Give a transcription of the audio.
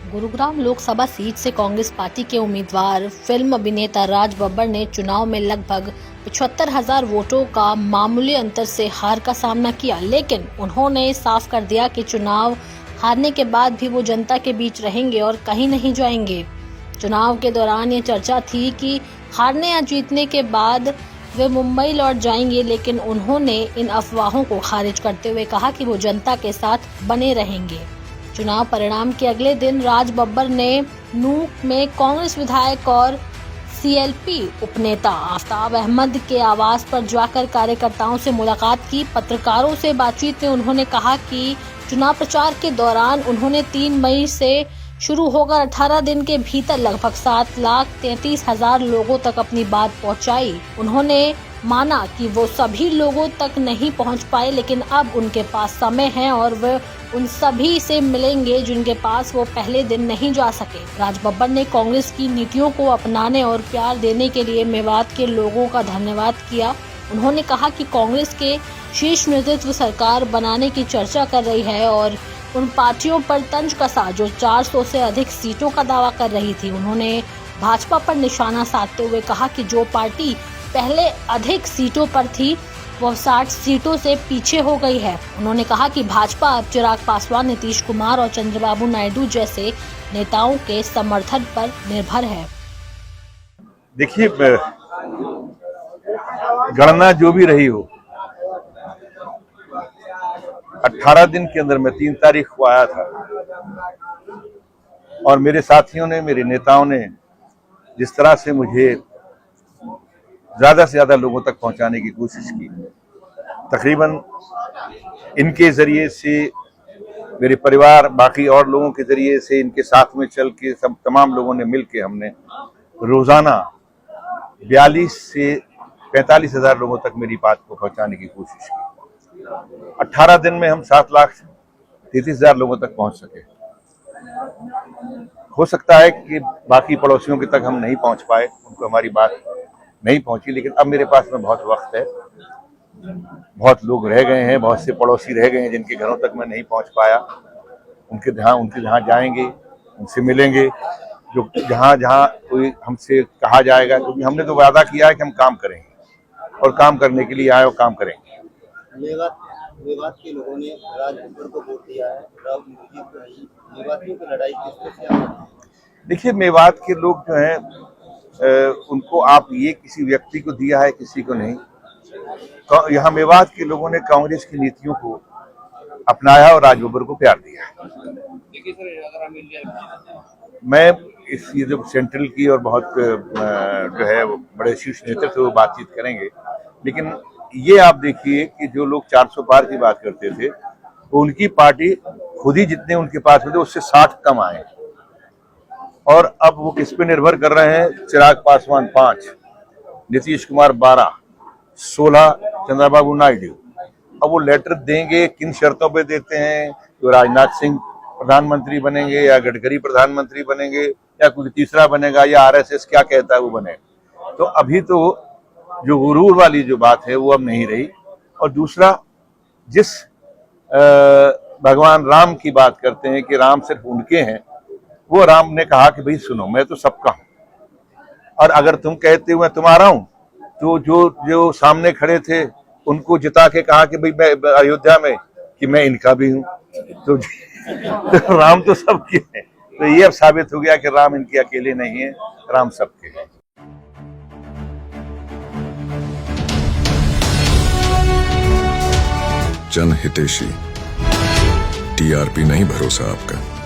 Gurugram Lok Sabha seat से Congress party के उम्मीदवार फिल्म अभिनेता राज बब्बर ने चुनाव में लगभग 75,000 वोटों का मामूली अंतर से हार का सामना किया, लेकिन उन्होंने साफ कर दिया कि चुनाव हारने के बाद भी वो जनता के बीच रहेंगे और कहीं नहीं जाएंगे। चुनाव के दौरान ये चर्चा थी कि हारने या जीतने के बाद वे मुंबई लौट जाएंगे, लेकिन उन्होंने इन अफवाहों को खारिज करते हुए कहा कि वो जनता के साथ बने रहेंगे। चुनाव परिणाम के अगले दिन राज बब्बर ने नूक में कांग्रेस विधायक और सीएलपी उपनेता आफ्ताब अहमद के आवास पर जाकर कार्यकर्ताओं से मुलाकात की। पत्रकारों से बातचीत में उन्होंने कहा कि चुनाव प्रचार के दौरान उन्होंने 3 मई से शुरू होकर 18 दिन के भीतर लगभग 7,33,000 लोगों तक अपनी बात पहुंचाई। उन्होंने माना कि वो सभी लोगों तक नहीं पहुंच पाए, लेकिन अब उनके पास समय है और वे उन सभी से मिलेंगे जिनके पास वो पहले दिन नहीं जा सके। राज बब्बर ने कांग्रेस की नीतियों को अपनाने और प्यार देने के लिए मेवात के लोगों का धन्यवाद किया। उन्होंने कहा कि कांग्रेस के शीर्ष नेतृत्व सरकार बनाने की चर्चा कर रही है और उन पार्टियों पर तंज कसा जो 400 से अधिक सीटों का दावा कर रही थी। उन्होंने भाजपा पर निशाना साधते हुए कहा कि जो पार्टी पहले अधिक सीटों पर थी वो 60 सीटों से पीछे हो गई है। उन्होंने कहा कि भाजपा अब चिराग पासवान, नीतीश कुमार और चंद्रबाबू नायडू जैसे नेताओं के समर्थन पर निर्भर है। देखिए, गणना जो भी रही हो, 18 दिन के अंदर मैं 3 तारीख को आया था और मेरे साथियों ने, मेरे नेताओं ने जिस तरह से मुझे ज्यादा से ज्यादा लोगों तक पहुंचाने की कोशिश की, तकरीबन इनके जरिए से, मेरे परिवार, बाकी और लोगों के जरिए से, इनके साथ में चल के सब तमाम लोगों ने मिलके हमने रोजाना 42 से 45,000 लोगों तक मेरी बात को पहुंचाने की कोशिश की। 18 दिन में हम 7,33,000 लोगों तक पहुंच सके। हो सकता है कि बाकी पड़ोसियों के तक हम नहीं पहुंच पाए, उनको हमारी बात नहीं पहुंची, लेकिन अब मेरे पास में बहुत वक्त है। बहुत लोग रह गए हैं, बहुत से पड़ोसी रह गए हैं जिनके घरों तक मैं नहीं पहुंच पाया। उनके जहाँ जाएंगे, उनसे मिलेंगे, जो जहाँ कोई हमसे कहा जाएगा, क्योंकि हमने तो वादा किया है कि हम काम करेंगे और काम करने के लिए आए और काम करेंगे। मेवात के लोगों ने राज बब्बर को वोट दिया है, राव मुझे को नहीं। मेवातियों की लड़ाई किस तरह से आप? देखिए, मेवात के लोग जो हैं, उनको आप ये किसी व्यक्ति को दिया है, किसी को नहीं। यहाँ मेवात के लोगों ने कांग्रेस की नीतियों को अपनाया और राज बब्बर को प्यार दिया है। मैं ये जो सेंट्रल की और बहुत जो है वो बड़े शीर्ष नेतृत्व वो बातचीत करेंगे, लेकिन ये आप देखिए कि जो लोग 400 पार की बात करते थे, तो उनकी पार्टी खुद ही जितने उनके पास होते उससे 60 कम आए, और अब वो किस पे निर्भर कर रहे हैं? चिराग पासवान 5, नीतीश कुमार 12, 16 चंद्रबाबू नायडू। अब वो लेटर देंगे, किन शर्तों पे देते हैं? तो राजनाथ सिंह प्रधानमंत्री बनेंगे या गडकरी प्रधानमंत्री बनेंगे या कोई तीसरा बनेगा या आरएसएस क्या कहता है वो बने। तो अभी तो जो गुरूर वाली जो बात है वो अब नहीं रही। और दूसरा, जिस भगवान राम की बात करते हैं कि राम सिर्फ उनके हैं, वो राम ने कहा कि भाई सुनो, मैं तो सबका हूं, और अगर तुम कहते हो मैं तुम्हारा हूं, तो जो सामने खड़े थे उनको जिता के कहा कि भाई मैं अयोध्या में कि मैं इनका भी हूं। तो राम तो सबके हैं। तो ये अब साबित हो गया कि राम इनके अकेले नहीं है, राम सबके हैं। जनहितैषी, टीआरपी नहीं भरोसा आपका।